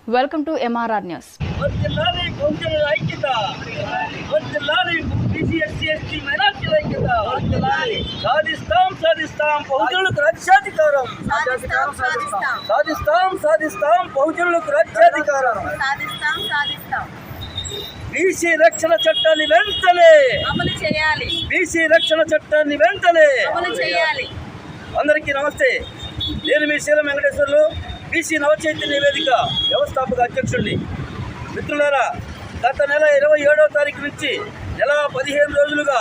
Welcome to MRR news. BC రక్షణ చట్టాన్ని వెంటనే అమలు చేయాలి. బీసీ రక్షణ చట్టాన్ని వెంటనే అమలు చేయాలి. అందరికీ నమస్తే. నేను మీ శీలం వెంకటేశ్వర్లు, బీసీ నవచైతన్య వేదిక వ్యవస్థాపక అధ్యక్షుడిని. మిత్రులారా, గత నెల 27వ తారీఖు నుంచి నెల 15 రోజులుగా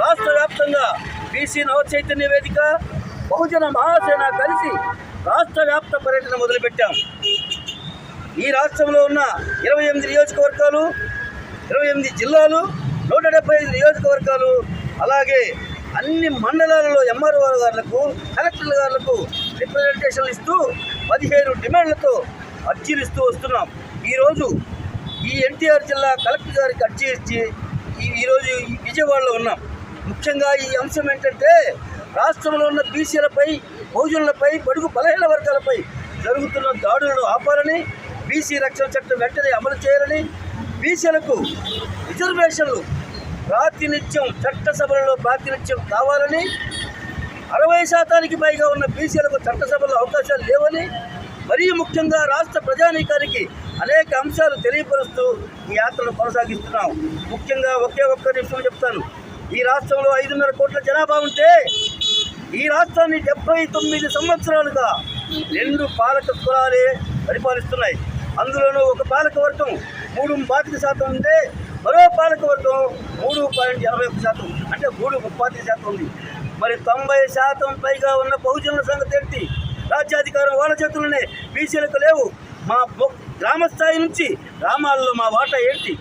రాష్ట్ర వ్యాప్తంగా బీసీ నవచైతన్య వేదిక బహుజన మహాసేన కలిసి రాష్ట్ర వ్యాప్త పర్యటన మొదలుపెట్టాం. ఈ రాష్ట్రంలో ఉన్న 28 నియోజకవర్గాలు, 28 జిల్లాలు, 175 నియోజకవర్గాలు, అలాగే అన్ని మండలాలలో ఎంఆర్ఓ గారులకు, కలెక్టర్ గారులకు రిప్రజెంటేషన్లు ఇస్తూ 17 డిమాండ్లతో అర్జీలు ఇస్తూ వస్తున్నాం. ఈరోజు ఈ ఎన్టీఆర్ జిల్లా కలెక్టర్ గారికి అర్జీ ఇచ్చి ఈరోజు విజయవాడలో ఉన్నాం. ముఖ్యంగా ఈ అంశం ఏంటంటే, రాష్ట్రంలో ఉన్న బీసీలపై, బహుజనులపై, బడుగు బలహీన వర్గాలపై జరుగుతున్న దాడులను ఆపాలని, బీసీ రక్షణ చట్టం వెంటనే అమలు చేయాలని, బీసీలకు రిజర్వేషన్లు ప్రాతినిధ్యం, చట్టసభలలో ప్రాతినిధ్యం కావాలని, 60% పైగా ఉన్న బీసీలకు చట్టసభలో అవకాశాలు లేవని, మరీ ముఖ్యంగా రాష్ట్ర ప్రజానీకానికి అనేక అంశాలు తెలియపరుస్తూ ఈ యాత్రను కొనసాగిస్తున్నాం. ముఖ్యంగా ఒకే ఒక్క నిమిషం చెప్తాను. ఈ రాష్ట్రంలో 5.5 కోట్ల జనాభా ఉంటే ఈ రాష్ట్రాన్ని 79 సంవత్సరాలుగా 2 పాలక కులాలే పరిపాలిస్తున్నాయి. అందులోనూ ఒక పాలక వర్గం 3.25% ఉంటే మరో పాలక వర్గం 3.81%, అంటే 3.35% ఉంది. మరి 90% పైగా ఉన్న బహుజనుల సంగతి ఏంటి? రాజ్యాధికారం వాళ్ళ చేతుల్లోనే, బీసీలకు లేవు. మా గ్రామ స్థాయి నుంచి గ్రామాల్లో మా వాటా ఏంటి,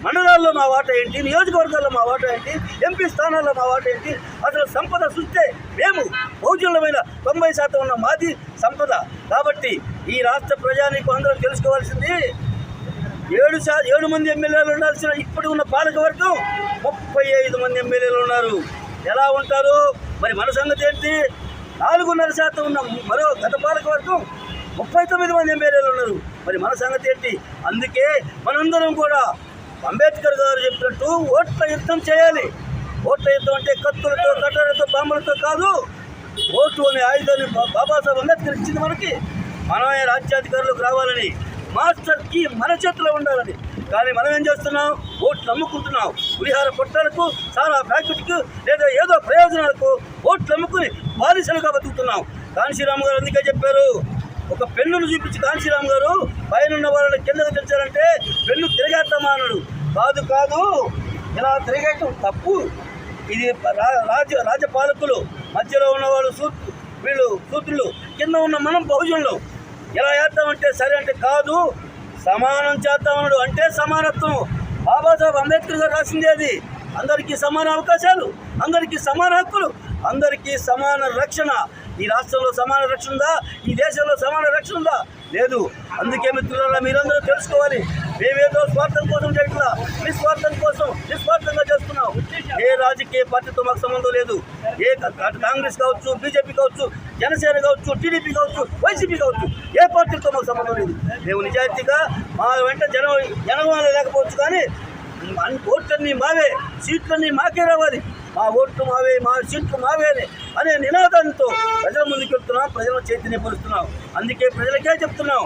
మండలాల్లో మా వాటా ఏంటి, నియోజకవర్గాల్లో మా వాటా ఏంటి, ఎంపీ స్థానాల్లో మా వాటా ఏంటి? అసలు సంపద చూస్తే మేము బహుజనులమైన 90% ఉన్న మాది సంపద. కాబట్టి ఈ రాష్ట్ర ప్రజానీకం అందరూ తెలుసుకోవాల్సింది, 7 మంది ఎమ్మెల్యేలు ఉండాల్సిన ఇప్పుడు ఉన్న పాలకవర్గం 35 మంది ఎమ్మెల్యేలు ఉన్నారు. ఎలా ఉంటారు? మరి మన సంగతి ఏంటి? 4.5% ఉన్న మరో గత పాలకవర్గం 39 మంది ఎమ్మెల్యేలు ఉన్నారు. మరి మన సంగతి ఏంటి? అందుకే మనందరం కూడా అంబేద్కర్ గారు చెప్పినట్టు ఓట్ల యుద్ధం చేయాలి. ఓట్ల యుద్ధం అంటే కత్తులతో, కట్టడలతో, బాంబులతో కాదు. ఓటు అనే ఆయుధాన్ని బాబాసాహెబ్ అంబేద్కర్ ఇచ్చింది మనకి. మనమే రాజ్యాధికారులకు రావాలని, మాస్టర్ కీ మన చేతిలో ఉండాలని. కానీ మనం ఏం చేస్తున్నాం? ఓట్లు అమ్ముకుంటున్నాం. పులిహార పొట్టాలకు, సారా ప్యాకెట్కు, లేదా ఏదో ప్రయోజనాలకు ఓట్లు అమ్ముకుని బానిసలుగా బతుకుతున్నాం. కాంశీరామ్ గారు అందుకే చెప్పారు, ఒక పెన్నును చూపించి కాంశీరామ్ గారు పైన వాళ్ళని కిందకు తెచ్చారంటే పెన్ను తిరగేస్తామా అన్నాడు. కాదు, ఇలా తిరగేయటం తప్పు. ఇది రాజపాలకులు, మధ్యలో ఉన్నవాళ్ళు వీళ్ళు సూత్రులు, కింద ఉన్న మనం బహుజనులు. ఎలా చేద్దామంటే సరే అంటే కాదు, సమానం చేద్దామన్నాడు. అంటే సమానత్వం. బాబాసాహెబ్ అంబేద్కర్ గారు రాసింది అది. అందరికీ సమాన అవకాశాలు, అందరికీ సమాన హక్కులు, అందరికీ సమాన రక్షణ. ఈ రాష్ట్రంలో సమాన రక్షణ ఉందా? ఈ దేశంలో సమాన రక్షణ ఉందా? లేదు. అందుకే మిత్రులారా, మీరందరూ తెలుసుకోవాలి, మేమేదో స్వార్థం కోసం చేయట్లా, నిస్వార్థం కోసం నిస్వార్థంగా చేస్తున్నాం. ఏ రాజకీయ పార్టీతో మాకు సంబంధం లేదు. ఏ కాంగ్రెస్ కావచ్చు, బీజేపీ కావచ్చు, జనసేన కావచ్చు, టీడీపీ కావచ్చు, వైసీపీ కావచ్చు, ఏ పార్టీలతో మాకు సంబంధం లేదు. మేము నిజాయితీగా, మా వెంట జనగణన లేకపోవచ్చు, కానీ ఓట్లన్నీ మావే, సీట్లన్నీ మాకే రావాలి, మా ఓట్లు మావే, మా సీట్లు మావే అనే నినాదంతో ప్రజల ముందుకు వెళ్తున్నాం, ప్రజలను చైతన్యపరుస్తున్నాం. అందుకే ప్రజలకే చెప్తున్నాం,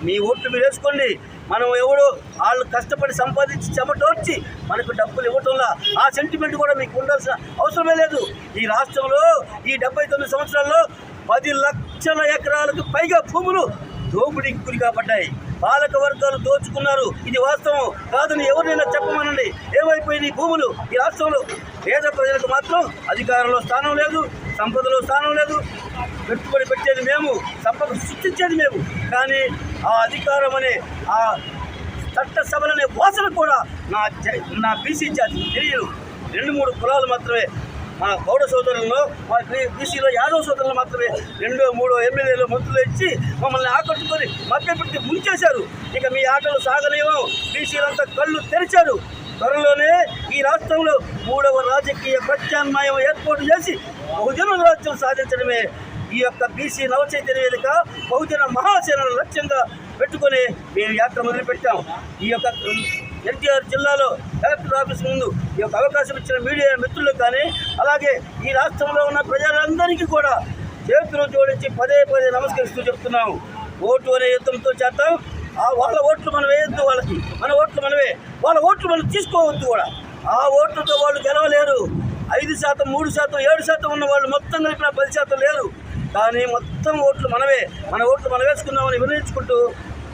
మీ ఓట్లు మీరు వేసుకోండి. మనం ఎవడో వాళ్ళు కష్టపడి సంపాదించి చెమటోడ్చి మనకు డబ్బులు ఇవ్వటంలా ఆ సెంటిమెంట్ కూడా మీకు ఉండాల్సిన అవసరమే లేదు. ఈ రాష్ట్రంలో ఈ 79 సంవత్సరాల్లో 10 లక్షల ఎకరాలకు పైగా భూములు దోపిడీకి గురిగా పడ్డాయి. పాలక వర్గాలు దోచుకున్నారు. ఇది వాస్తవం కాదని ఎవరినైనా చెప్పమనండి. ఏమైపోయినాయి భూములు ఈ రాష్ట్రంలో? పేద ప్రజలకు మాత్రం అధికారంలో స్థానం లేదు, సంపదలో స్థానం లేదు. పెట్టుబడి పెట్టేది మేము, సంపద సృష్టించేది మేము. కానీ ఆ అధికారం అనే, ఆ చట్టసభలనే వాసన కూడా నా బీసీ జాతికి తెలియదు. 2-3 కులాలు మాత్రమే, మన గౌడ సోదరులను, మా బీసీలో యాదవ సోదరులు మాత్రమే 2-3 ఎమ్మెల్యేలు, మంత్రులు ఇచ్చి మమ్మల్ని ఆకట్టుకొని మభ్యపెట్టి ముంచేశారు. ఇక మీ ఆటలు సాగలేమో. బీసీలంతా కళ్ళు తెరిచారు. త్వరలోనే ఈ రాష్ట్రంలో 3వ రాజకీయ ప్రత్యామ్నాయం ఏర్పాటు చేసి బహుజన రాజ్యం సాధించడమే ఈ యొక్క బీసీ నవచైతన్య వేదిక బహుజన మహాసేన లక్ష్యంగా పెట్టుకొని మేము యాత్ర మొదలుపెట్టాం. ఈ యొక్క ఎన్టీఆర్ జిల్లాలో కలెక్టర్ ఆఫీస్ ముందు ఈ యొక్క అవకాశం ఇచ్చిన మీడియా మిత్రులకు కానీ, అలాగే ఈ రాష్ట్రంలో ఉన్న ప్రజలందరికీ కూడా చేతులు జోడించి పదే పదే నమస్కరిస్తూ చెప్తున్నాము. ఓటు అనే యుద్ధంతో చేద్దాం. వాళ్ళ ఓట్లు మనం వేయొద్దు, వాళ్ళకి మన ఓట్లు మనమే, వాళ్ళ ఓట్లు మనం తీసుకోవద్దు కూడా. ఆ ఓట్లతో వాళ్ళు గెలవలేరు. 5%, 3%, 7% ఉన్న వాళ్ళు మొత్తం కలిపిన 10% లేరు. కానీ మొత్తం ఓట్లు మనమే, మన ఓట్లు మనం వేసుకుందామని వినియోగించుకుంటూ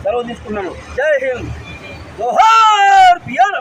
సెలవు తీసుకున్నాను. జై హింద్, జోహార్ బిఆర్.